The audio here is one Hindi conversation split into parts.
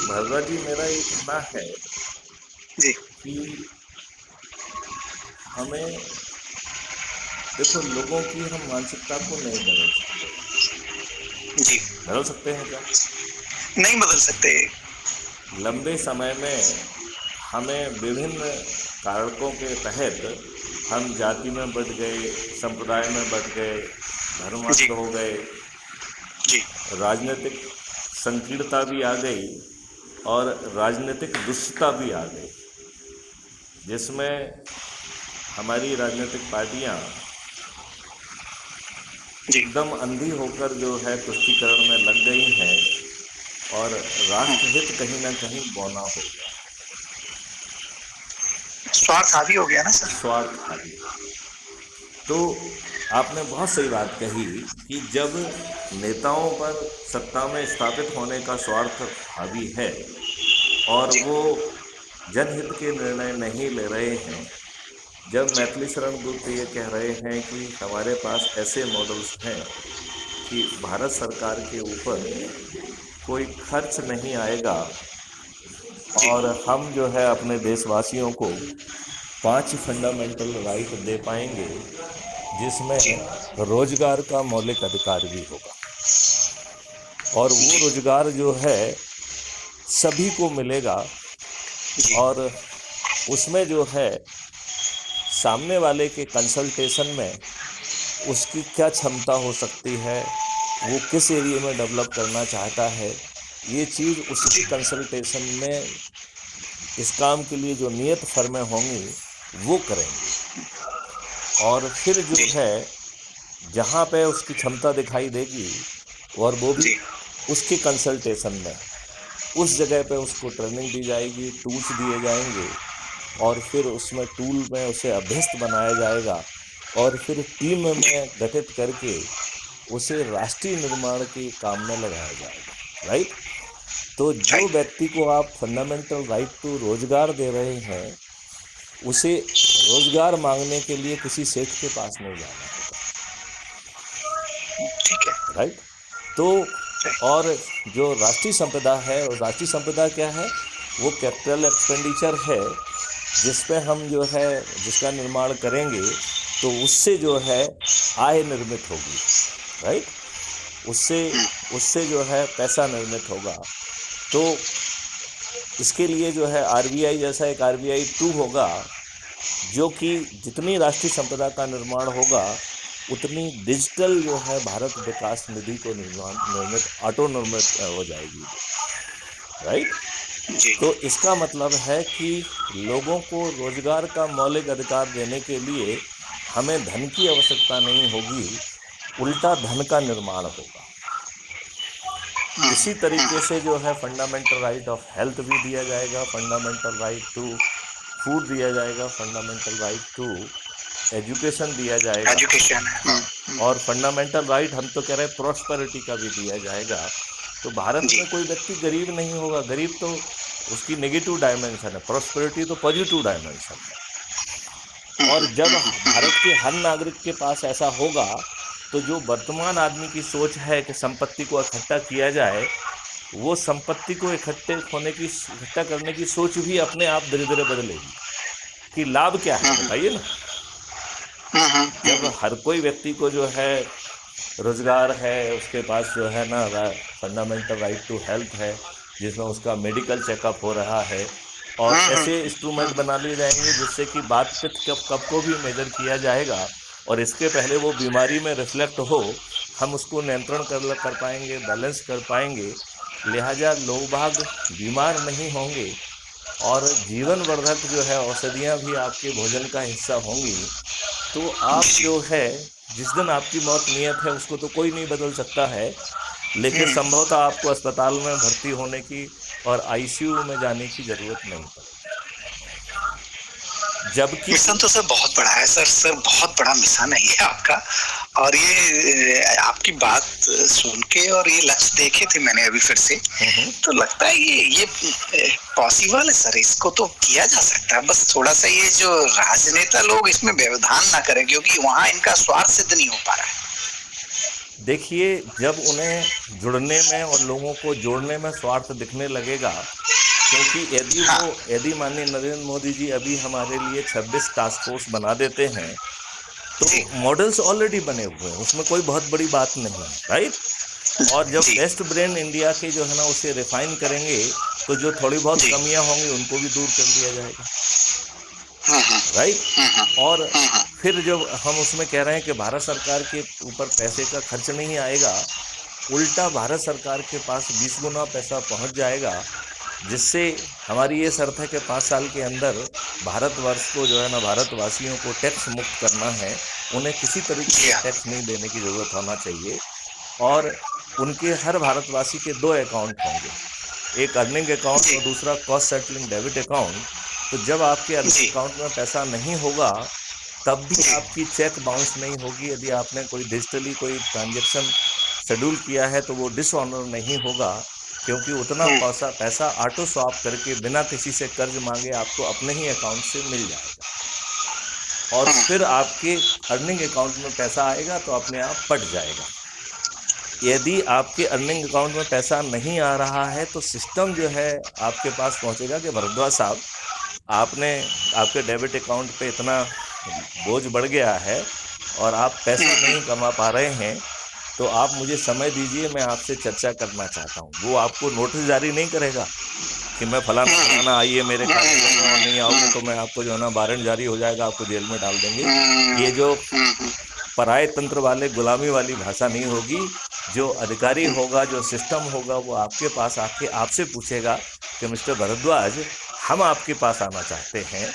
भरद्वाज जी, मेरा ये कहना है जी कि हमें, देखो, लोगों की हम मानसिकता को नहीं बदल सकते। जी, बदल सकते हैं क्या? नहीं बदल सकते। लंबे समय में हमें विभिन्न कारकों के तहत हम जाति में बंट गए, संप्रदाय में बंट गए, धर्मांध जी हो गए, जी राजनीतिक संकीर्णता भी आ गई और राजनीतिक दुष्टता भी आ गई, जिसमें हमारी राजनीतिक पार्टियां जी। एकदम अंधी होकर जो है तुष्टीकरण में लग गई हैं और राष्ट्रहित कहीं ना कहीं बौना हो गया, स्वार्थ हावी हो गया ना सर। स्वार्थ हावी। तो आपने बहुत सही बात कही कि जब नेताओं पर सत्ता में स्थापित होने का स्वार्थ हावी है और जी वो जनहित के निर्णय नहीं ले रहे हैं, जब जी मैथिली शरण गुप्त ये कह रहे हैं कि हमारे पास ऐसे मॉडल्स हैं कि भारत सरकार के ऊपर कोई खर्च नहीं आएगा जी और हम जो है अपने देशवासियों को 5 फंडामेंटल राइट दे पाएंगे, जी जिसमें रोजगार का मौलिक अधिकार भी होगा और वो जी रोजगार जो है सभी को मिलेगा जी और उसमें जो है सामने वाले के कंसल्टेशन में उसकी क्या क्षमता हो सकती है, वो किस एरिया में डेवलप करना चाहता है, ये चीज़ उसकी जी कंसल्टेशन में इस काम के लिए जो नियत फर्में होंगी वो करेंगी और फिर जो जी है जहाँ पे उसकी क्षमता दिखाई देगी और वो भी जी उसके कंसल्टेशन में उस जगह पे उसको ट्रेनिंग दी जाएगी, टूल्स दिए जाएंगे और फिर उसमें टूल में उसे अभ्यस्त बनाया जाएगा और फिर टीम में गठित करके उसे राष्ट्रीय निर्माण के काम में लगाया जाएगा, राइट। तो जो राइट। व्यक्ति को आप फंडामेंटल राइट टू रोजगार दे रहे हैं, उसे रोजगार मांगने के लिए किसी सेठ के पास नहीं जाना होगा, ठीक है। राइट। तो और जो राष्ट्रीय संपदा है, और राष्ट्रीय संपदा क्या है, वो कैपिटल एक्सपेंडिचर है जिसपे हम जो है जिसका निर्माण करेंगे तो उससे जो है आय निर्मित होगी, राइट। उससे उससे जो है पैसा निर्मित होगा। तो इसके लिए जो है आरबीआई जैसा एक आरबीआई 2 होगा, जो कि जितनी राष्ट्रीय संपदा का निर्माण होगा उतनी डिजिटल जो है भारत विकास निधि को निर्मित ऑटो निर्मित हो जाएगी, राइट। जी तो इसका मतलब है कि लोगों को रोजगार का मौलिक अधिकार देने के लिए हमें धन की आवश्यकता नहीं होगी, उल्टा धन का निर्माण होगा। इसी तरीके से जो है फंडामेंटल राइट ऑफ हेल्थ भी दिया जाएगा, फंडामेंटल राइट टू फूड दिया जाएगा, फंडामेंटल राइट टू एजुकेशन दिया जाएगा। एजुकेशन। हाँ, और फंडामेंटल राइट हम तो कह रहे हैं प्रॉस्पेरिटी का भी दिया जाएगा। तो भारत जी में कोई व्यक्ति गरीब नहीं होगा, गरीब तो उसकी नेगेटिव डायमेंशन है, प्रॉस्पेरिटी तो पॉजिटिव डायमेंशन है। और जब भारत के हर नागरिक के पास ऐसा होगा तो जो वर्तमान आदमी की सोच है कि संपत्ति को इकट्ठा किया जाए, वो संपत्ति को इकट्ठा करने की सोच भी अपने आप धीरे धीरे बदलेगी। कि लाभ क्या है बताइए ना। जब हर कोई व्यक्ति को जो है रोजगार है, उसके पास जो है ना फंडामेंटल राइट टू हेल्थ है, जिसमें उसका मेडिकल चेकअप हो रहा है और ऐसे इंस्ट्रूमेंट बना लिए जाएंगे जिससे कि बात पित्त कफ को भी मेजर किया जाएगा और इसके पहले वो बीमारी में रिफ्लेक्ट हो, हम उसको नियंत्रण कर पाएंगे, बैलेंस कर पाएंगे। लिहाजा लोग बाग बीमार नहीं होंगे और जीवन वर्धक जो है औषधियाँ भी आपके भोजन का हिस्सा होंगी। तो आप जी जो है, जिस दिन आपकी मौत नियत है उसको तो कोई नहीं बदल सकता है, लेकिन संभवतः आपको अस्पताल में भर्ती होने की और आईसीयू में जाने की जरूरत नहीं पड़ेगी, जबकि मिशन तो सर बहुत बड़ा है सर। सर बहुत बड़ा मिशन है ये आपका। और ये आपकी बात सुन के और ये लक्ष्य देखे थे मैंने अभी फिर से, तो लगता है ये पॉसिबल है सर। इसको तो किया जा सकता है, बस थोड़ा सा ये जो राजनेता लोग इसमें व्यवधान ना करें, क्योंकि वहां इनका स्वार्थ सिद्ध नहीं हो पा रहा है। देखिए, जब उन्हें जुड़ने में और लोगों को जोड़ने में स्वार्थ दिखने लगेगा, क्योंकि हाँ यदि माननीय नरेंद्र मोदी जी अभी हमारे लिए 26 टास्क फोर्स बना देते हैं, तो जी मॉडल्स ऑलरेडी बने हुए हैं, उसमें कोई बहुत बड़ी बात नहीं है, राइट। और जब जी बेस्ट ब्रेन इंडिया के जो है ना उसे रिफाइन करेंगे, तो जो थोड़ी बहुत जी कमियां होंगी उनको भी दूर कर दिया जाएगा, हम्म राइट। और हम्म फिर जब हम उसमें कह रहे हैं कि भारत सरकार के ऊपर पैसे का खर्च नहीं आएगा, उल्टा भारत सरकार के पास 20 गुना पैसा पहुंच जाएगा, जिससे हमारी ये शर्त है कि 5 साल के अंदर भारतवर्ष को जो है ना, भारतवासियों को टैक्स मुक्त करना है, उन्हें किसी तरीके जी का हाँ टैक्स नहीं देने की जरूरत होना चाहिए। और उनके हर भारतवासी के 2 अकाउंट होंगे, एक अर्निंग अकाउंट जी और दूसरा कॉस्ट सेटलिंग डेबिट अकाउंट। तो जब आपके अर्निंग जी अकाउंट में पैसा नहीं होगा, तब भी जी आपकी चेक बाउंस नहीं होगी। यदि आपने कोई डिजिटली कोई ट्रांजैक्शन शेड्यूल किया है, तो वो डिसऑनर नहीं होगा, क्योंकि उतना हम्म पैसा पैसा ऑटो स्वैप करके बिना किसी से कर्ज मांगे आपको अपने ही अकाउंट से मिल जाएगा। और हम्म फिर आपके अर्निंग अकाउंट में पैसा आएगा तो अपने आप पट जाएगा। यदि आपके अर्निंग अकाउंट में पैसा नहीं आ रहा है, तो सिस्टम जो है आपके पास पहुंचेगा कि भरद्वाज साहब, आपने आपके डेबिट अकाउंट पे इतना बोझ बढ़ गया है और आप पैसा नहीं कमा पा रहे हैं, तो आप मुझे समय दीजिए, मैं आपसे चर्चा करना चाहता हूँ। वो आपको नोटिस जारी नहीं करेगा कि मैं फलाना फलाना आइए मेरे कार्यालय में, और नहीं आओगे तो मैं आपको जो है ना वारंट जारी हो जाएगा, आपको जेल में डाल देंगे। ये जो पराये तंत्र वाले गुलामी वाली भाषा नहीं होगी। जो अधिकारी होगा, जो सिस्टम होगा, वो आपके पास आके आपसे पूछेगा कि मिस्टर भरद्वाज, हम आपके पास आना चाहते हैं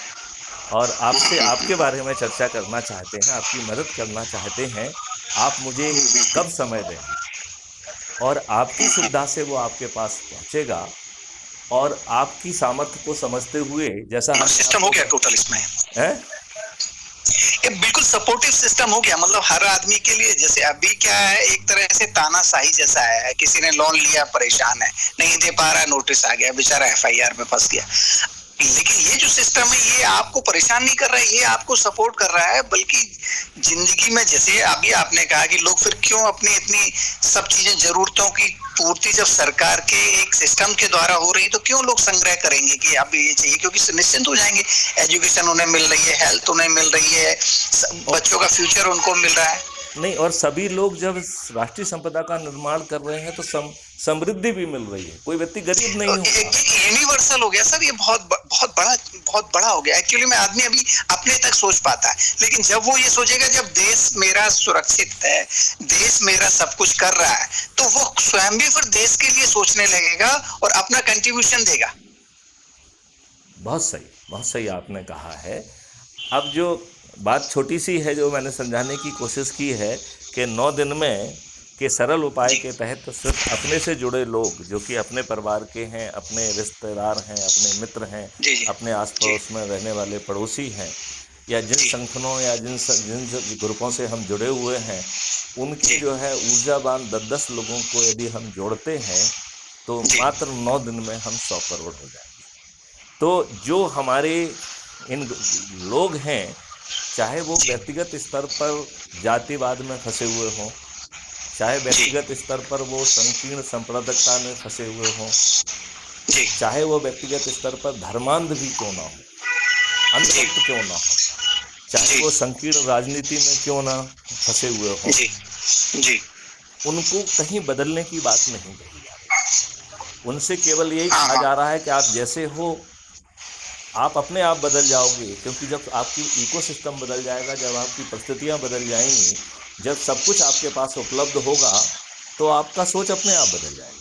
और आपसे आपके बारे में चर्चा करना चाहते हैं, आपकी मदद करना चाहते हैं, आप मुझे कब समय देंगे। और आपकी सुविधा से वो आपके पास पहुंचेगा, और आपकी सामर्थ्य को समझते हुए, जैसा हमने सिस्टम हो आपको गया टोटल इसमें, है, ये बिल्कुल सपोर्टिव सिस्टम हो गया। मतलब हर आदमी के लिए, जैसे अभी क्या है, एक तरह से तानाशाही जैसा है, किसी ने लोन लिया, परेशान है, नहीं दे पा रहा है, नोटिस आ गया, बेचारा एफआईआर में फंस गया। लेकिन ये जो सिस्टम है, ये आपको परेशान नहीं कर रहा है, ये आपको सपोर्ट कर रहा है। बल्कि जिंदगी में, जैसे अभी आपने कहा कि लोग फिर क्यों अपनी इतनी सब चीजें, जरूरतों की पूर्ति जब सरकार के एक सिस्टम के द्वारा हो रही, तो क्यों लोग संग्रह करेंगे कि अब ये चाहिए, क्योंकि निश्चिंत हो जाएंगे। एजुकेशन उन्हें मिल रही है, हेल्थ उन्हें मिल रही है, बच्चों का फ्यूचर उनको मिल रहा है। नहीं, और सभी लोग जब राष्ट्रीय संपदा का निर्माण कर रहे हैं, तो समृद्धि भी मिल रही है, कोई व्यक्ति गरीब नहीं होगा। यूनिवर्सल हो गया सर, ये बहुत बड़ा हो गया। एक्चुअली में आदमी अभी अपने तक सोच पाता है, लेकिन जब वो ये सोचेगा जब देश मेरा सुरक्षित है, देश मेरा सब कुछ कर रहा है, तो वो स्वयं भी फिर देश के लिए सोचने लगेगा और अपना कंट्रीब्यूशन देगा। बहुत सही आपने कहा है। अब जो बात छोटी सी है, जो मैंने समझाने की कोशिश की है, कि 9 दिन में के सरल उपाय के तहत सिर्फ अपने से जुड़े लोग, जो कि अपने परिवार के हैं, अपने रिश्तेदार हैं, अपने मित्र हैं, अपने आस पड़ोस में रहने वाले पड़ोसी हैं, या जिन संगठनों या जिन ग्रुपों से हम जुड़े हुए हैं, उनके जो है ऊर्जावान 10-10 लोगों को यदि हम जोड़ते हैं, तो मात्र 9 दिन में हम 100 करोड़ हो जाएंगे। तो जो हमारे इन लोग हैं, चाहे वो व्यक्तिगत स्तर पर जातिवाद में फंसे हुए हों, चाहे व्यक्तिगत स्तर पर वो संकीर्ण सांप्रदायिकता में फंसे हुए हों, चाहे वो व्यक्तिगत स्तर पर धर्मांध भी क्यों ना हो, अंधभक्त क्यों ना हो, चाहे वो संकीर्ण राजनीति में क्यों ना फंसे हुए हों, उनको कहीं बदलने की बात नहीं कही जा रही। उनसे केवल यही कहा जा रहा है कि आप जैसे हो, आप अपने आप बदल जाओगे, क्योंकि जब आपकी इकोसिस्टम बदल जाएगा, जब आपकी परिस्थितियां बदल जाएंगी, जब सब कुछ आपके पास उपलब्ध होगा, तो आपका सोच अपने आप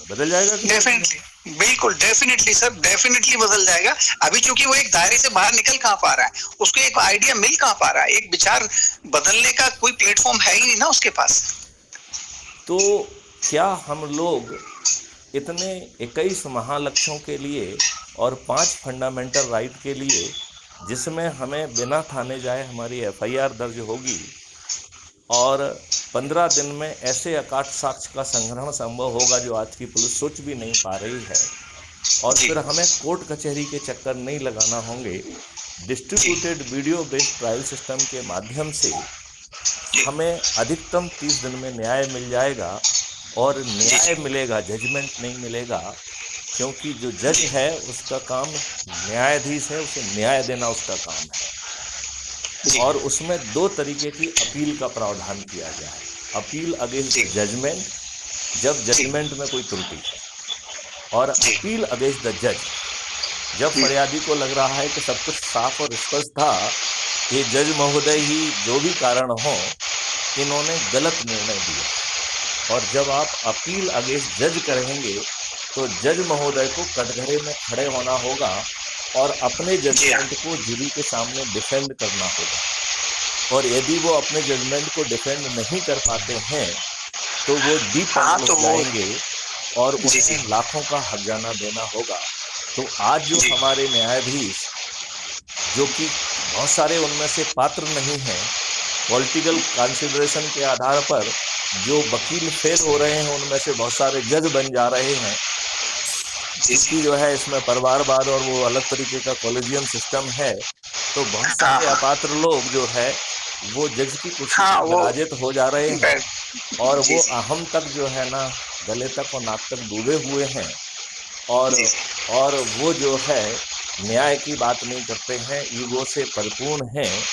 बदल जाएगा। डेफिनेटली, बिल्कुल, डेफिनेटली सर, डेफिनेटली बदल जाएगा। अभी चूंकि वो एक दायरे से बाहर निकल कहाँ पा रहा है, उसको एक आइडिया मिल कहाँ पा रहा है, एक विचार बदलने का कोई प्लेटफॉर्म है ही नहीं ना उसके पास। तो क्या हम लोग इतने 21 महालक्ष्यों के लिए और 5 फंडामेंटल राइट के लिए, जिसमें हमें बिना थाने जाए हमारी एफआईआर दर्ज होगी, और 15 दिन में ऐसे अकाट साक्ष्य का संग्रहण संभव होगा जो आज की पुलिस सोच भी नहीं पा रही है, और फिर हमें कोर्ट कचहरी के चक्कर नहीं लगाना होंगे, distributed video based trial system के माध्यम से जी हमें अधिकतम 30 दिन में न्याय मिल जाएगा, और जी न्याय जी मिलेगा, जजमेंट नहीं मिलेगा, क्योंकि जो जज जी है उसका काम न्यायाधीश है, उसे न्याय देना उसका काम है। जी और उसमें 2 तरीके की अपील का प्रावधान किया गया है। अपील अगेंस्ट जी द जजमेंट, जब जी जजमेंट में कोई त्रुटि है, और जी अपील अगेंस्ट द जज, जब हम्म, फरियादी को लग रहा है कि सब कुछ साफ और स्पष्ट था, ये जज महोदय ही जो भी कारण हो, इन्होंने गलत निर्णय दिया। और जब आप अपील अगेंस्ट जज करेंगे, तो जज महोदय को कटघरे में खड़े होना होगा और अपने जी हाँ जजमेंट को जूरी के सामने डिफेंड करना होगा। और यदि वो अपने जजमेंट को डिफेंड नहीं कर पाते हैं, तो वो हाँ डीपेनल तो हो वो जाएंगे और जी जी उन्हें लाखों का हर्जाना देना होगा। तो आज जो जी हमारे न्यायाधीश, जो कि बहुत सारे उनमें से पात्र नहीं हैं, पॉलिटिकल कंसिडरेशन के आधार पर जो वकील फेल हो रहे हैं, उनमें से बहुत सारे जज बन जा रहे हैं, जी जी क्योंकि जो है इसमें परिवारवाद और वो अलग तरीके का कॉलेजियम सिस्टम है। तो बहुत हाँ सारे हाँ अपात्र लोग जो है वो जज की कुर्सी हाँ पर वो विराजित हो जा रहे हैं, बैठ और जी वो जी अहम तक जो है ना, गले तक और नाक तक डूबे हुए हैं। और जी जी और वो जो है न्याय की बात नहीं करते हैं, ईगो से परिपूर्ण हैं।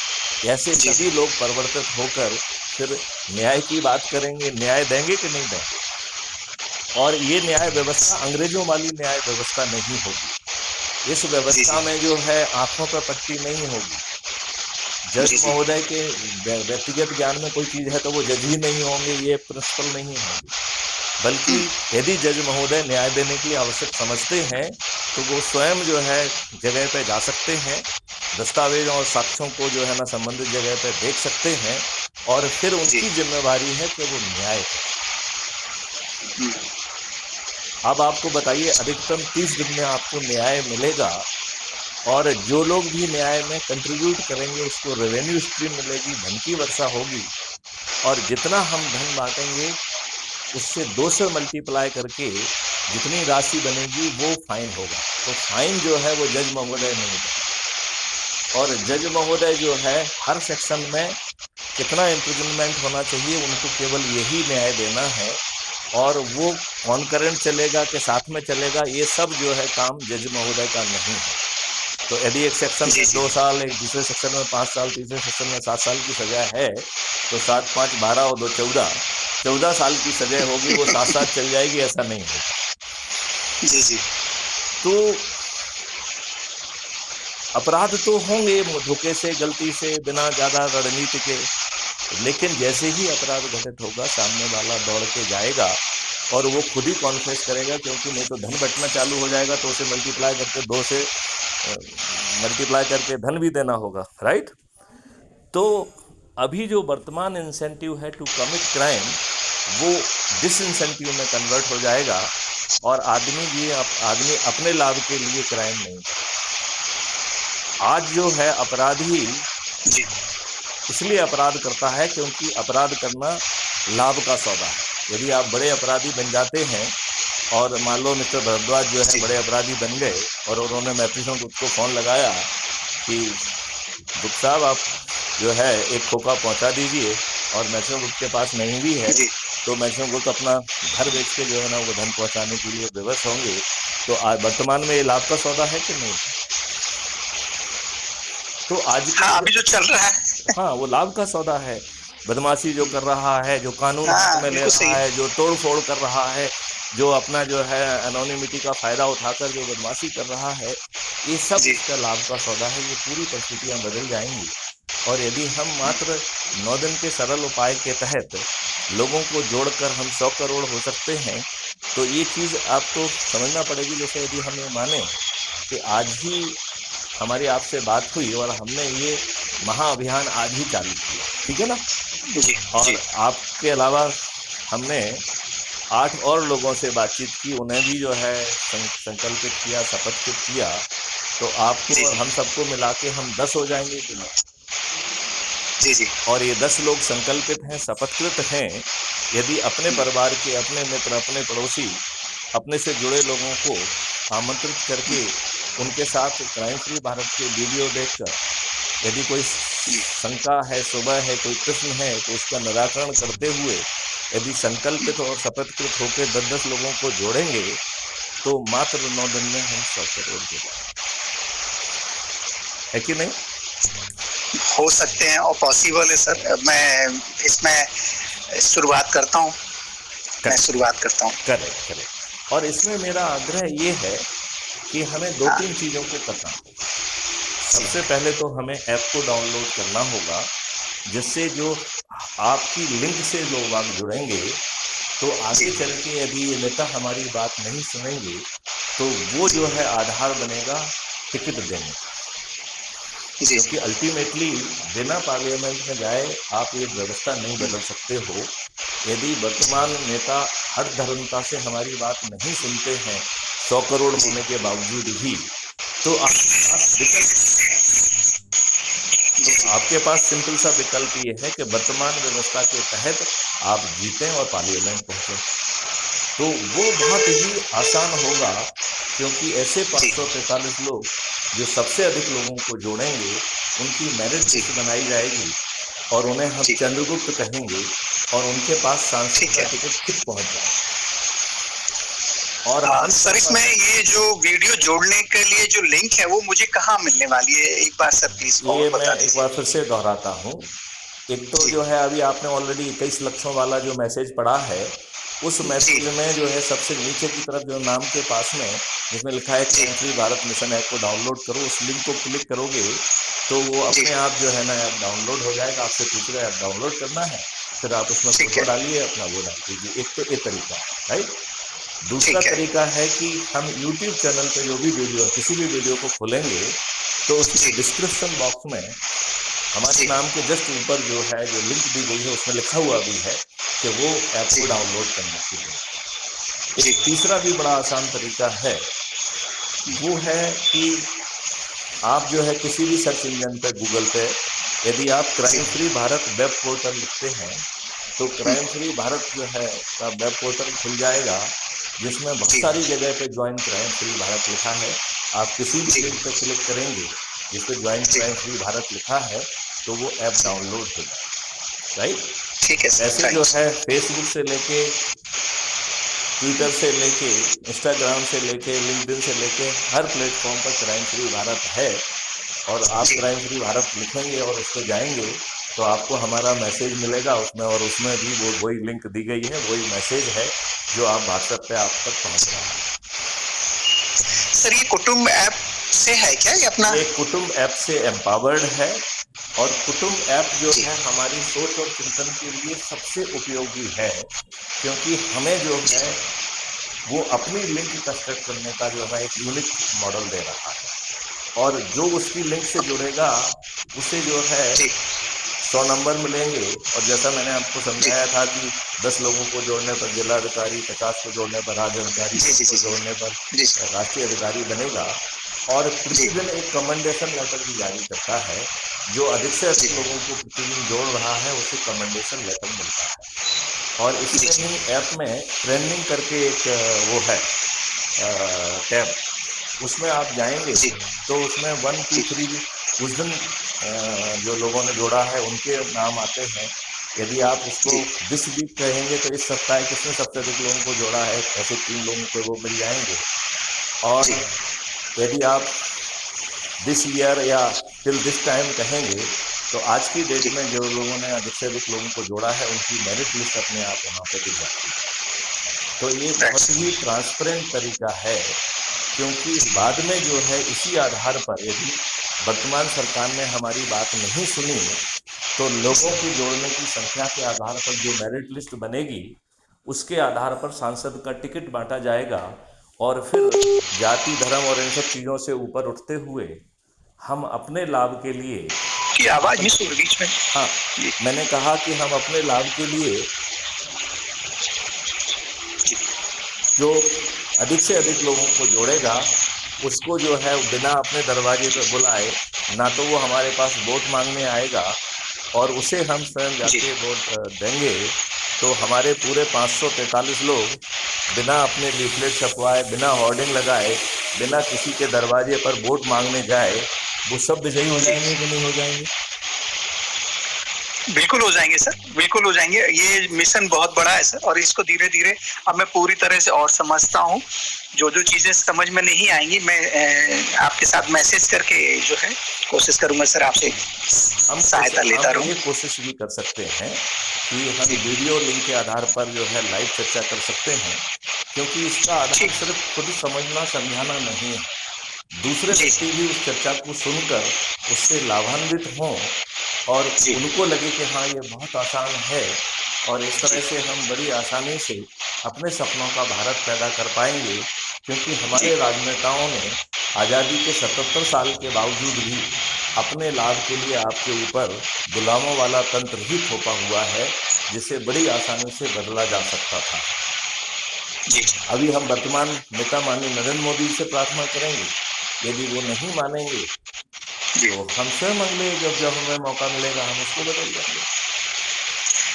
ऐसे जी सभी लोग परिवर्तित होकर फिर न्याय की बात करेंगे, न्याय देंगे कि नहीं देंगे। और ये न्याय व्यवस्था अंग्रेजों वाली न्याय व्यवस्था नहीं होगी। इस जी व्यवस्था में जो है आंखों पर पट्टी नहीं होगी। जज जी जी महोदय के व्यक्तिगत ज्ञान में कोई चीज है तो वो जज ही नहीं होंगे, ये प्रिंसिपल नहीं होंगे। बल्कि यदि जज महोदय न्याय देने के लिए आवश्यक समझते हैं, तो वो स्वयं जो है जगह पे जा सकते हैं, दस्तावेज और साक्ष्यों को जो है ना संबंधित जगह पे देख सकते हैं, और फिर जी उनकी जिम्मेवारी है कि वो न्याय करें। हम्म, अब आपको बताइए, अधिकतम 30 दिन में आपको न्याय मिलेगा, और जो लोग भी न्याय में कंट्रीब्यूट करेंगे उसको रेवेन्यू स्ट्रीम मिलेगी, धन की वर्षा होगी, और जितना हम धन बांटेंगे उससे 2 से मल्टीप्लाई करके जितनी राशि बनेगी वो फाइन होगा। तो फाइन जो है वो जज महोदय नहीं देंगे। और जज महोदय जो है हर सेक्शन में कितना इम्प्रिजनमेंट होना चाहिए, उनको केवल यही न्याय देना है। और वो कॉन्करेंट चलेगा कि साथ में चलेगा, ये सब जो है काम जज महोदय का नहीं है। तो यदि एक सेक्शन जी में जी 2 साल, एक दूसरे सेक्शन में 5 साल, तीसरे सेक्शन में 7 साल की सजा है, तो 7 5 12 और 2 14 साल की सजा होगी, वो 7 साल चल जाएगी, ऐसा नहीं होगा। जी जी तो अपराध तो होंगे धोखे से, गलती से, बिना ज्यादा रणनीति के, लेकिन जैसे ही अपराध घटित होगा, सामने वाला दौड़ के जाएगा और वो खुद ही कॉन्फेस करेगा, क्योंकि नहीं तो धन बटना चालू हो जाएगा, तो उसे मल्टीप्लाई करके 2 से मल्टीप्लाई करके धन भी देना होगा, राइट। तो अभी जो वर्तमान इंसेंटिव है टू कमिट क्राइम, वो डिसइंसेंटिव में कन्वर्ट हो जाएगा, और आदमी अपने लाभ के लिए क्राइम नहीं करेगा। आज जो है अपराधी जी इसलिए अपराध करता है क्योंकि अपराध करना लाभ का सौदा है। यदि आप बड़े अपराधी बन जाते हैं, और मान लो मिस्टर भरद्वाज जो है जी बड़े अपराधी बन गए, और उन्होंने मैथ्यूसन गुप्ता को फोन लगाया कि गुप्ता साहब आप जो है एक खोखा पहुंचा दीजिए, और मैथ्यूसन गुप्ता के पास नहीं भी है, जी तो मैथ्यूसन गुप्ता अपना घर बेच के जो है ना वो धन पहुंचाने के लिए विवश होंगे। तो वर्तमान में ये लाभ का सौदा है कि नहीं? तो आजकल हाँ जो, अभी जो चल रहा है हाँ, वो लाभ का सौदा है। बदमाशी जो कर रहा है, जो कानून हाथ हाँ में ले बिल्कुल सही रहा है है, जो तोड़ फोड़ कर रहा है, जो अपना जो है एनोनिमिटी का फायदा उठाकर जो बदमाशी कर रहा है, ये सब जी उसका लाभ का सौदा है। ये पूरी परिस्थितियां बदल जाएंगी, और यदि हम मात्र 9 दिन के सरल उपाय के तहत लोगों को जोड़कर हम 100 करोड़ हो सकते हैं, तो ये चीज आपको समझना पड़ेगी। जैसे यदि हम ये माने कि आज ही हमारी आपसे बात हुई और हमने ये महाअभियान आज ही चालू किया, ठीक है ना, जी जी और आपके अलावा हमने 8 और लोगों से बातचीत की, उन्हें भी जो है संकल्पित किया, शपथकृत किया, तो आपको जी और जी हम सबको मिला के हम 10 हो जाएंगे कि नहीं? जी जी और ये 10 लोग संकल्पित हैं, शपथकृत हैं। यदि अपने परिवार के, अपने मित्र, अपने पड़ोसी, अपने से जुड़े लोगों को आमंत्रित करके उनके साथ क्राइम फ्री भारत के वीडियो देखकर यदि कोई जी शंका है, सुबह है, कोई प्रश्न है, तो उसका निराकरण करते हुए यदि संकल्पित और शपथकृत होकर 10-10 लोगों को जोड़ेंगे तो मात्र 9 दिन में हम 100 करोड़ जोड़ेंगे, है कि नहीं? हो सकते हैं और पॉसिबल है सर। मैं इसमें शुरुआत करता हूँ। मैं शुरुआत करता हूँ। Correct correct. और इसमें मेरा आग्रह ये है कि हमें 2-3 चीज़ों को करना होगा। सबसे पहले तो हमें ऐप को डाउनलोड करना होगा, जिससे जो आपकी लिंक से लोग आप जुड़ेंगे, तो आगे चल के यदि ये नेता हमारी बात नहीं सुनेंगे तो वो जो है आधार बनेगा टिकट देने का, क्योंकि अल्टीमेटली बिना पार्लियामेंट में जाए आप ये व्यवस्था नहीं बदल सकते हो। यदि वर्तमान नेता हर धर्मता से हमारी बात नहीं सुनते हैं 100 करोड़ होने के बावजूद भी, तो आपके पास सिंपल सा विकल्प ये है कि वर्तमान व्यवस्था के तहत आप जीतें और पार्लियामेंट पहुंचे। तो वो बहुत ही आसान होगा, क्योंकि ऐसे 543 लोग जो सबसे अधिक लोगों को जोड़ेंगे उनकी मेरिट लिस्ट बनाई जाएगी और उन्हें हम चंद्रगुप्त कहेंगे और उनके पास सांसद का टिकट खुद पहुंच जाएगा। और सर इसमें ये जो वीडियो जोड़ने के लिए जो लिंक है वो मुझे कहाँ मिलने वाली है, एक बार सर प्लीज ये मैं एक बार फिर से दोहराता हूँ। एक तो जो है अभी आपने ऑलरेडी 21 लक्षों वाला जो मैसेज पढ़ा है, उस मैसेज में जो है सबसे नीचे की तरफ जो नाम के पास में जिसमें लिखा है crime free Bharat mission app को डाउनलोड करो, उस लिंक को क्लिक करोगे तो वो अपने आप जो है ना ऐप डाउनलोड हो जाएगा। आपसे पूछेगा ऐप डाउनलोड करना है, फिर आप उसमें फोटो डालिए, अपना वो डाल दीजिए। एक तो ये तरीका है, राइट। दूसरा तरीका है कि हम YouTube चैनल पे जो भी वीडियो है, किसी भी वीडियो को खोलेंगे तो उसके डिस्क्रिप्शन बॉक्स में हमारे नाम के जस्ट ऊपर जो है जो लिंक दी गई है उसमें लिखा हुआ भी है कि वो ऐप को डाउनलोड करने के लिए। एक तीसरा भी बड़ा आसान तरीका है, वो है कि आप जो है किसी भी सर्च इंजन पे, गूगल पे, यदि आप crime free Bharat web portal लिखते हैं तो क्राइम फ्री भारत जो है का वेब पोर्टल खुल जाएगा, जिसमें बहुत सारी जगह पे ज्वाइन क्राइम फ्री भारत लिखा है। आप किसी भी लिंक पे क्लिक करेंगे जिस पे ज्वाइन क्राइम फ्री भारत लिखा है तो वो ऐप डाउनलोड हो जाएगा, राइट। ठीक है। ऐसे जो है फेसबुक से लेके, ट्विटर से लेके, इंस्टाग्राम से लेके, लिंक्डइन से लेके हर प्लेटफॉर्म पर क्राइम फ्री भारत है। और आप क्राइम फ्री भारत लिखेंगे और उस पर जाएंगे तो आपको हमारा मैसेज मिलेगा उसमें, और उसमें भी वो वही लिंक दी गई है, वही मैसेज है जो आप व्हाट्सएप पे आप तक पहुंच रहा है। सर ये कुटुंब ऐप से है क्या ये अपना? ये कुटुंब ऐप से एम्पावर्ड है, और कुटुंब ऐप जो है हमारी सोच और चिंतन के लिए सबसे उपयोगी है, क्योंकि हमें जो है वो अपनी लिंक कंस्ट्रक्ट करने का जो है एक यूनिक मॉडल दे रहा है, और जो उसकी लिंक से जुड़ेगा उसे जो है 100 नंबर मिलेंगे। और जैसा मैंने आपको समझाया था कि 10 लोगों को जोड़ने पर जिलाधिकारी, 50 को जोड़ने पर राज्य अधिकारी, 100 को जोड़ने पर राष्ट्रीय अधिकारी बनेगा। और प्रतिदिन एक कमेंडेशन लेटर भी जारी करता है, जो अधिक से अधिक लोगों को प्रतिदिन जोड़ रहा है उसे कमेंडेशन लेटर मिलता है। और इसमें ही ऐप में ट्रेंडिंग करके एक वो है टैब, उसमें आप जाएंगे तो उसमें 1, 2, 3 उस दिन जो लोगों ने जोड़ा है उनके नाम आते हैं। यदि आप उसको दिस वीक कहेंगे तो इस सप्ताह किसने सबसे अधिक लोगों को जोड़ा है, ऐसे 3 लोगों को वो मिल जाएंगे। और यदि आप दिस ईयर या टिल दिस टाइम कहेंगे तो आज की डेट में जो लोगों ने अधिक से अधिक लोगों को जोड़ा है उनकी मेरिट लिस्ट अपने आप वहाँ पे दिख जाती है। तो ये बहुत ही ट्रांसपेरेंट तरीका है, क्योंकि बाद में जो है इसी आधार पर यदि वर्तमान सरकार ने हमारी बात नहीं सुनी तो लोगों की जोड़ने की संख्या के आधार पर जो मेरिट लिस्ट बनेगी उसके आधार पर सांसद का टिकट बांटा जाएगा, और फिर जाति, धर्म और इन सब चीज़ों से ऊपर उठते हुए हम अपने लाभ के लिए की आवाज मिस हो रही बीच में। हाँ, मैंने कहा कि हम अपने लाभ के लिए जो अधिक से अधिक लोगों को जोड़ेगा उसको जो है बिना अपने दरवाजे पर बुलाए ना तो वो हमारे पास वोट मांगने आएगा, और उसे हम स्वयं जाके वोट देंगे। तो हमारे पूरे 543 लोग बिना अपने लीफलेट छपवाए, बिना होर्डिंग लगाए, बिना किसी के दरवाजे पर वोट मांगने जाए, वो सब विजयी हो जाएंगे कि नहीं हो जाएंगे? बिल्कुल हो जाएंगे सर, बिल्कुल हो जाएंगे। ये मिशन बहुत बड़ा है सर, और इसको धीरे धीरे अब मैं पूरी तरह से और समझता हूँ। जो जो चीजें समझ में नहीं आएंगी मैं आपके साथ मैसेज करके जो है कोशिश करूंगा सर, आपसे सहायता लेता हम रहूं। ये कोशिश भी कर सकते हैं कि हम जी वीडियो लिंक के आधार पर जो है लाइव चर्चा कर सकते हैं, क्योंकि इसका आधार ठीक। सिर्फ खुद समझना समझाना नहीं है, दूसरे जी व्यक्ति भी उस चर्चा को सुनकर उससे लाभान्वित हों और जी उनको लगे कि हाँ ये बहुत आसान है, और इस जी तरह से हम बड़ी आसानी से अपने सपनों का भारत पैदा कर पाएंगे। क्योंकि जी हमारे राजनेताओं ने आज़ादी के 77 साल के बावजूद भी अपने लाभ के लिए आपके ऊपर गुलामों वाला तंत्र ही थोपा हुआ है, जिसे बड़ी आसानी से बदला जा सकता था। जी अभी हम वर्तमान नेता माननीय नरेंद्र मोदी से प्रार्थना करेंगे, यदि वो नहीं मानेंगे जी। तो हम स्वयं अगले जब जब हमें मौका मिलेगा हम उसको बदल देंगे।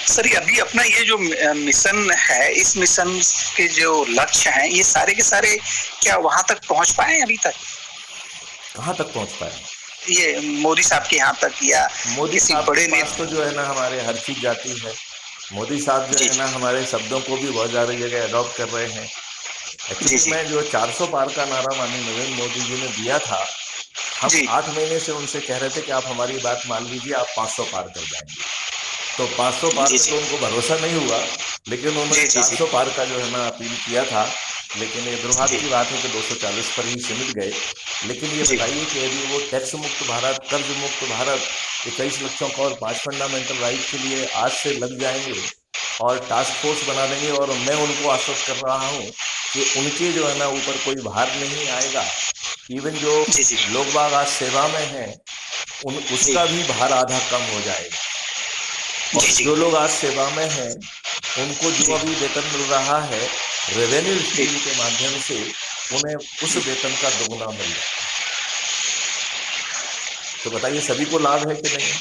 सर ये अभी अपना ये जो मिशन है, इस मिशन के जो लक्ष्य हैं, ये सारे के सारे क्या वहां तक पहुंच पाए हैं अभी तक? कहाँ तक पहुंच पाए? ये मोदी साहब के यहाँ तक, या मोदी किसी साहब के बड़े पास तो नेता? जो है ना हमारे हर चीज जाती है। मोदी साहब जो जी है ना हमारे शब्दों को भी बहुत ज्यादा जगह अडॉप्ट कर रहे हैं। जी एक्चुअली जी मैं जो 400 पार का नारा माननीय नरेंद्र मोदी जी ने दिया था, हम जी 8 महीने से उनसे कह रहे थे कि आप हमारी बात मान लीजिए, आप 500 पार कर जाएंगे। तो 500 पार जी पे जी तो उनको भरोसा नहीं हुआ, लेकिन उन्होंने जी जी जी 400 पार का जो है ना अपील किया था। लेकिन ये दुर्भाग्य जी की बात है कि 240 पर ही सिमट गए। लेकिन ये जी बताइए कि यदि वो टैक्स मुक्त भारत, कर्ज मुक्त भारत, 21 लक्षों का और 5 फंडामेंटल राइट के लिए आज से लग जाएंगे और टास्क फोर्स बना देंगे, और मैं उनको आश्वस्त कर रहा हूँ कि उनके जो है ना ऊपर कोई भार नहीं आएगा। इवन जो जी जी लोग बाग आज सेवा में हैं, उन जी उसका भी भार आधा कम हो जाएगा। और जी जी जो लोग आज सेवा में हैं, उनको जो जी अभी वेतन मिल रहा है रेवेन्यू जी। स्ट्रीम के माध्यम से, उन्हें उस वेतन का दोगुना मिल जाए। तो बताइए सभी को लाभ है कि नहीं?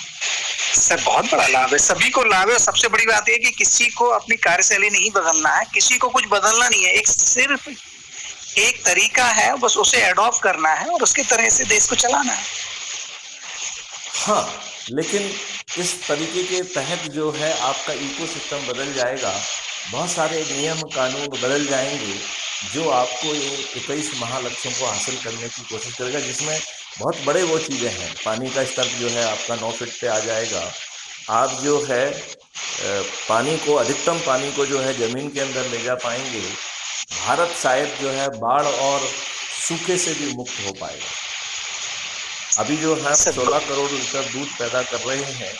सर बहुत बड़ा लाभ है, सभी को लाभ है। और सबसे बड़ी बात यह कि किसी को अपनी कार्यशैली नहीं बदलना है, किसी को कुछ बदलना नहीं है। एक सिर्फ एक तरीका है, बस उसे एडॉप्ट करना है और उसके तरह से देश को चलाना है। हाँ, लेकिन इस तरीके के तहत जो है आपका इकोसिस्टम बदल जाएगा, बहुत सारे नियम कानून बदल जाएंगे, जो आपको ये 21 महालक्ष्यों को हासिल करने की कोशिश करेगा, जिसमें बहुत बड़े वो चीज़ें हैं। पानी का स्तर जो है आपका 9 फीट पे आ जाएगा। आप जो है पानी को, अधिकतम पानी को जो है ज़मीन के अंदर ले जा पाएंगे। भारत शायद जो है बाढ़ और सूखे से भी मुक्त हो पाएगा। अभी जो हम सर 16 करोड़ लीटर दूध पैदा कर रहे हैं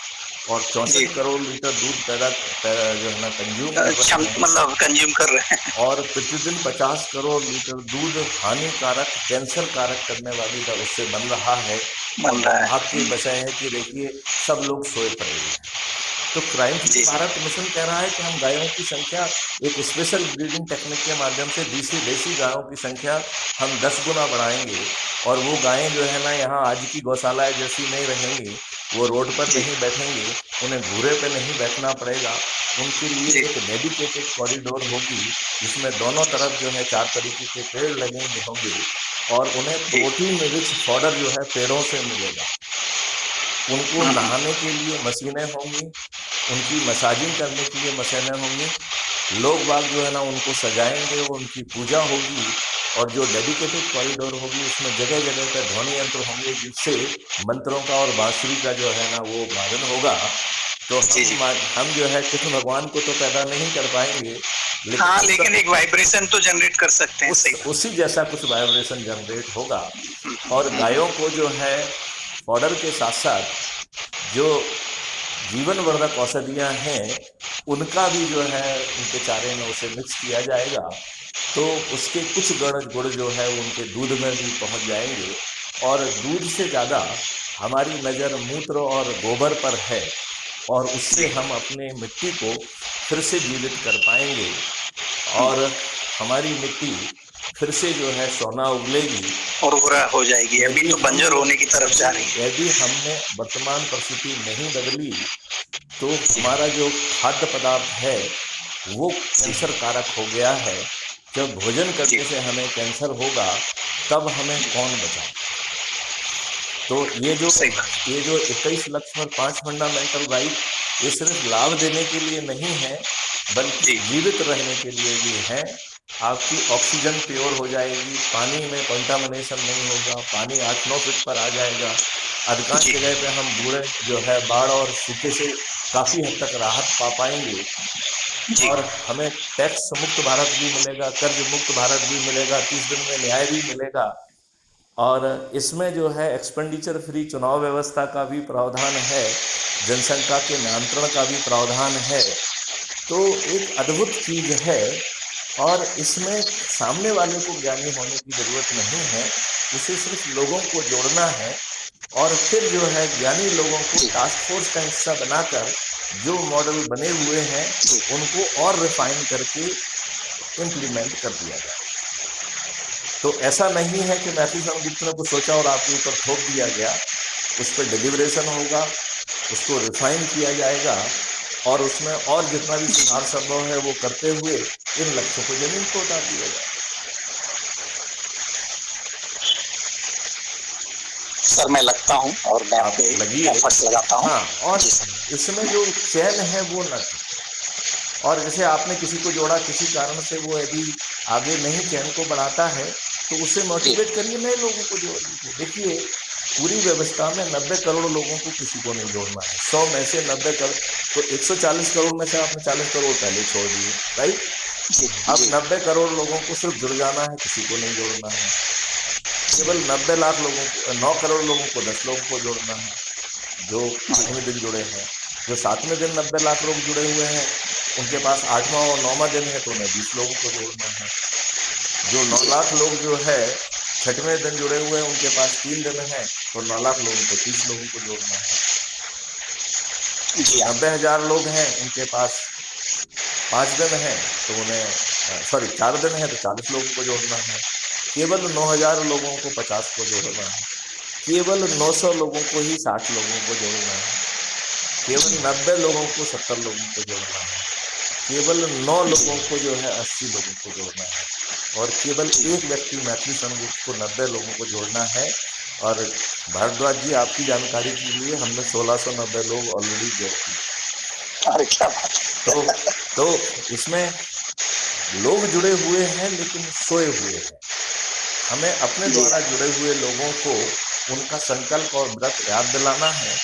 और जी 64 करोड़ लीटर दूध जो है ना कंज्यूम कर क्षम रहे हैं, मतलब कंज्यूम कर रहे हैं। और प्रतिदिन 50 करोड़ लीटर दूध हानिकारक, कैंसर कारक करने वाली दर उससे बन रहा है। और बन रहा है। दुर्भाग्य की विषय है कि देखिए सब लोग सोए पड़े हुए हैं। तो क्राइम फ्री जी जी भारत मिशन कह रहा है कि हम गायों की संख्या एक स्पेशल ब्रीडिंग टेक्निक के माध्यम से देसी गायों की संख्या हम 10 गुना बढ़ाएंगे। और वो गायें जो है ना यहाँ आज की गौशालाएं जैसी नहीं रहेंगी, वो रोड पर जी नहीं बैठेंगी, उन्हें घूरे पे नहीं बैठना पड़ेगा। उनके लिए जी एक डेडिकेटेड कॉरिडोर होगी, जिसमें दोनों तरफ जो है 4 तरीके के पेड़ लगे होंगे, और उन्हें जी। प्रोटीन रिच फॉडर जो है पेड़ों से मिलेगा। उनको नहाने के लिए मशीनें होंगी, उनकी मसाजिंग करने के लिए मशीनें होंगी। लोग बाग जो है ना उनको सजाएंगे, उनकी पूजा होगी। और जो डेडिकेटेड कॉरिडोर होगी उसमें जगह जगह पर ध्वनि यंत्र होंगे, जिससे मंत्रों का और बांसुरी का जो है ना वो वादन होगा। तो जी जी। हम जो है कृष्ण भगवान को तो पैदा नहीं कर पाएंगे, लेकिन हाँ, लेकिन एक वाइब्रेशन तो जनरेट कर सकते हैं। सही बात। उसी जैसा कुछ वाइब्रेशन जनरेट होगा। और गायों को जो है फॉडर के साथ साथ जो जीवनवर्धक औषधियाँ हैं, उनका भी जो है उनके चारे में उसे मिक्स किया जाएगा। तो उसके कुछ गुण जो है उनके दूध में भी पहुंच जाएंगे। और दूध से ज़्यादा हमारी नज़र मूत्र और गोबर पर है, और उससे हम अपने मिट्टी को फिर से जीवित कर पाएंगे, और हमारी मिट्टी फिर से जो है सोना उगलेगी। और उर्वरा हो जाएगी, अभी तो बंजर होने की तरफ जा रही है। यदि हमने वर्तमान परिस्थिति नहीं बदली, तो हमारा जो खाद्य पदार्थ है वो कैंसर कारक हो गया है। जब भोजन करने से हमें कैंसर होगा, तब हमें कौन बचाए? तो ये जो 21 लक्ष्य और 5 फंडामेंटल राइट, ये सिर्फ लाभ देने के लिए नहीं है, बल्कि जी जीवित रहने के लिए भी है। आपकी ऑक्सीजन प्योर हो जाएगी, पानी में कंटामिनेशन नहीं होगा, पानी 8-9 फीट पर आ जाएगा। अधिकांश जी जगह पे हम बूढ़े जो है बाढ़ और सूखे से काफ़ी हद तक राहत पा पाएंगे, जी और हमें टैक्स मुक्त भारत भी मिलेगा, कर्ज मुक्त भारत भी मिलेगा, 30 दिन में न्याय भी मिलेगा। और इसमें जो है एक्सपेंडिचर फ्री चुनाव व्यवस्था का भी प्रावधान है, जनसंख्या के नियंत्रण का भी प्रावधान है। तो एक अद्भुत चीज है, और इसमें सामने वाले को ज्ञानी होने की जरूरत नहीं है, उसे सिर्फ लोगों को जोड़ना है, और फिर जो है ज्ञानी लोगों को जी टास्क फोर्स का हिस्सा बनाकर जो मॉडल बने हुए हैं जी उनको और रिफाइन करके इम्प्लीमेंट कर दिया जाए। तो ऐसा नहीं है कि मैथ्यू गुप्ता ने कुछ सोचा और आपके ऊपर थोप दिया गया। उस पर डिलिब्रेशन होगा, उसको रिफाइन किया जाएगा, और उसमें और जितना भी सुधार संभव है वो करते हुए इन लक्ष्यों को जमीन को उतार दिया जाए। सर मैं लगता हूँ और मैं आप अपने लगिए। एफर्ट्स लगाता हूँ। हाँ, और जी सर। इसमें जो चैन है वो न टूटे। और जैसे आपने किसी को जोड़ा, किसी कारण से वो यदि आगे नहीं चैन को बढ़ाता है तो उसे मोटिवेट करिए, नए लोगों को जोड़ दीजिए। देखिए, पूरी व्यवस्था में 90 करोड़ लोगों को किसी को नहीं जोड़ना है। 100 में से 90 करोड़, तो 140 करोड़ में से आपने 40 करोड़ पहले छोड़ दिए, राइट। जी अब जी 90 करोड़ लोगों को सिर्फ जुड़ जाना है, किसी को नहीं जोड़ना है। केवल 90 लाख लोगों को, 9 करोड़ लोगों को 10 लोगों को जोड़ना है जो 8वें दिन जुड़े हैं। जो 7वें दिन 90 लाख लोग जुड़े हुए हैं, उनके पास 8वां और 9वां दिन है, तो उन्हें 20 लोगों को जोड़ना है। जो 9 लाख लोग जो है 6वें दिन जुड़े हुए हैं, उनके पास 3 दिन है, तो 9 लाख लोगों को 30 लोगों को जोड़ना है। जी 90,000 लोग हैं, उनके पास 5 दिन है, तो उन्हें 4 दिन है, तो 40 लोगों को जोड़ना है। केवल 9,000 लोगों को 50 को जोड़ना है। केवल 900 लोगों को ही 60 लोगों को जोड़ना है। केवल 90 लोगों को 70 लोगों को जोड़ना है। केवल 9 लोगों को जो है 80 लोगों को जोड़ना है। और केवल एक व्यक्ति मैथ्यू गुप्ता को 90 लोगों को जोड़ना है। और भारद्वाज जी, आपकी जानकारी के लिए हमने 1690 लोग ऑलरेडी जोड़ दिए। अरे क्या बात। तो इसमें लोग जुड़े हुए हैं, लेकिन सोए हुए हैं। हमें अपने द्वारा जुड़े हुए लोगों को उनका संकल्प और व्रत याद दिलाना है।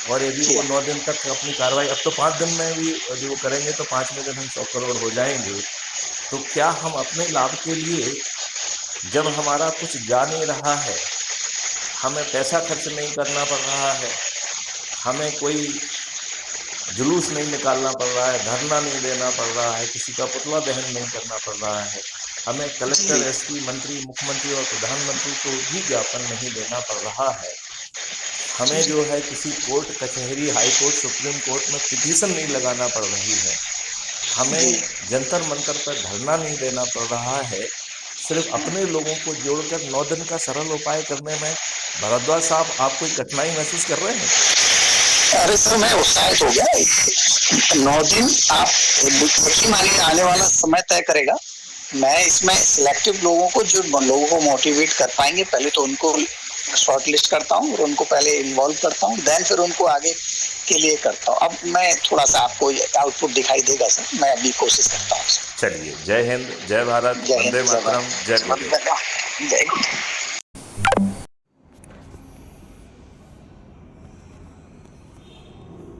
और यदि वो 9 दिन तक अपनी कार्रवाई, अब तो 5 दिन में भी यदि वो करेंगे तो 5वें दिन हम 100 करोड़ हो जाएंगे। तो क्या हम अपने लाभ के लिए, जब हमारा कुछ जा नहीं रहा है, हमें पैसा खर्च नहीं करना पड़ रहा है, हमें कोई जुलूस नहीं निकालना पड़ रहा है, धरना नहीं देना पड़ रहा है, किसी का पुतला दहन नहीं करना पड़ रहा है, हमें कलेक्टर, एसपी, मंत्री, मुख्यमंत्री और प्रधानमंत्री को भी ज्ञापन नहीं देना पड़ रहा है, हमें जो है किसी कोर्ट कचहरी, हाई कोर्ट, सुप्रीम कोर्ट में पिटीशन नहीं लगाना पड़ रही है, हमें जंतर मंतर पर धरना नहीं देना पड़ रहा है, सिर्फ अपने लोगों को जोड़कर 9 दिन का सरल उपाय करने में भारद्वाज साहब आप कोई कठिनाई महसूस कर रहे हैं? अरे सर मैं उत्साहित हो गया। 9 दिन आप देखिए, मानिए आने वाला समय तय करेगा। मैं इसमें सिलेक्टिव लोगों को, जो लोगों को मोटिवेट कर पाएंगे, पहले तो उनको शॉर्ट लिस्ट करता हूँ और उनको पहले इन्वॉल्व करता हूँ, देन फिर उनको आगे के लिए करता हूँ। अब मैं थोड़ा सा आपको आउटपुट दिखाई देगा सर, मैं अभी कोशिश करता हूँ। चलिए, जय हिंद, जय भारत, वंदे मातरम, जय गुरुदेव। जय हिंद।